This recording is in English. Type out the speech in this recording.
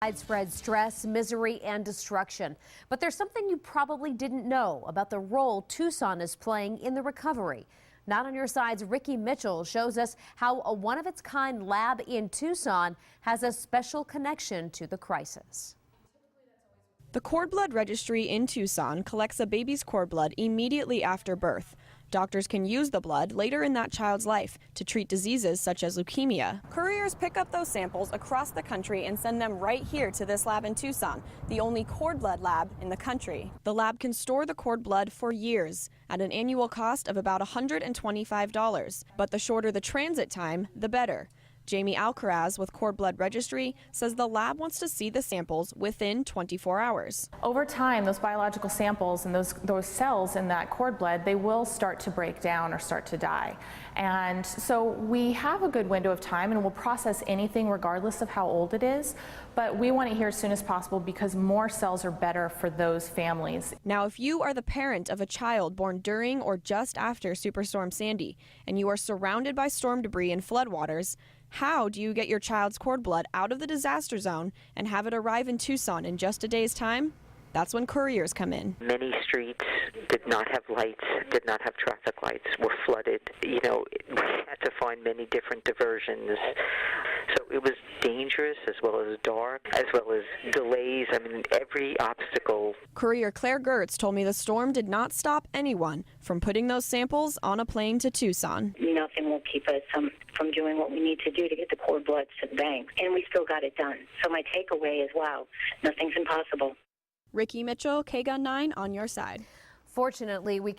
Widespread stress, misery, and destruction. But there's something you probably didn't know about the role Tucson is playing in the recovery. Not on Your Side's Ricky Mitchell shows us how a one-of-its-kind lab in Tucson has a special connection to the crisis. The cord blood registry in Tucson collects a baby's cord blood immediately after birth. Doctors can use the blood later in that child's life to treat diseases such as leukemia. Couriers pick up those samples across the country and send them right here to this lab in Tucson, the only cord blood lab in the country. The lab can store the cord blood for years at an annual cost of about $125, but the shorter the transit time, the better. Jamie Alcaraz with Cord Blood Registry says the lab wants to see the samples within 24 hours. Over time, those biological samples and those cells in that cord blood, they will start to break down or start to die. And so we have a good window of time, and we'll process anything regardless of how old it is, but we want it here as soon as possible because more cells are better for those families. Now, if you are the parent of a child born during or just after Superstorm Sandy, and you are surrounded by storm debris and floodwaters, how do you get your child's cord blood out of the disaster zone and have it arrive in Tucson in just a day's time? That's when couriers come in. Many streets did not have lights, did not have traffic lights, were flooded. We had to find many different diversions. So it was dangerous as well as dark, as well as delays. I mean, every obstacle. Courier Claire Gertz told me the storm did not stop anyone from putting those samples on a plane to Tucson. Nothing will keep us from doing what we need to do to get the cord blood to the bank. And we still got it done. So my takeaway is, wow, nothing's impossible. Ricky Mitchell, KGUN-9 on your side. Fortunately, we can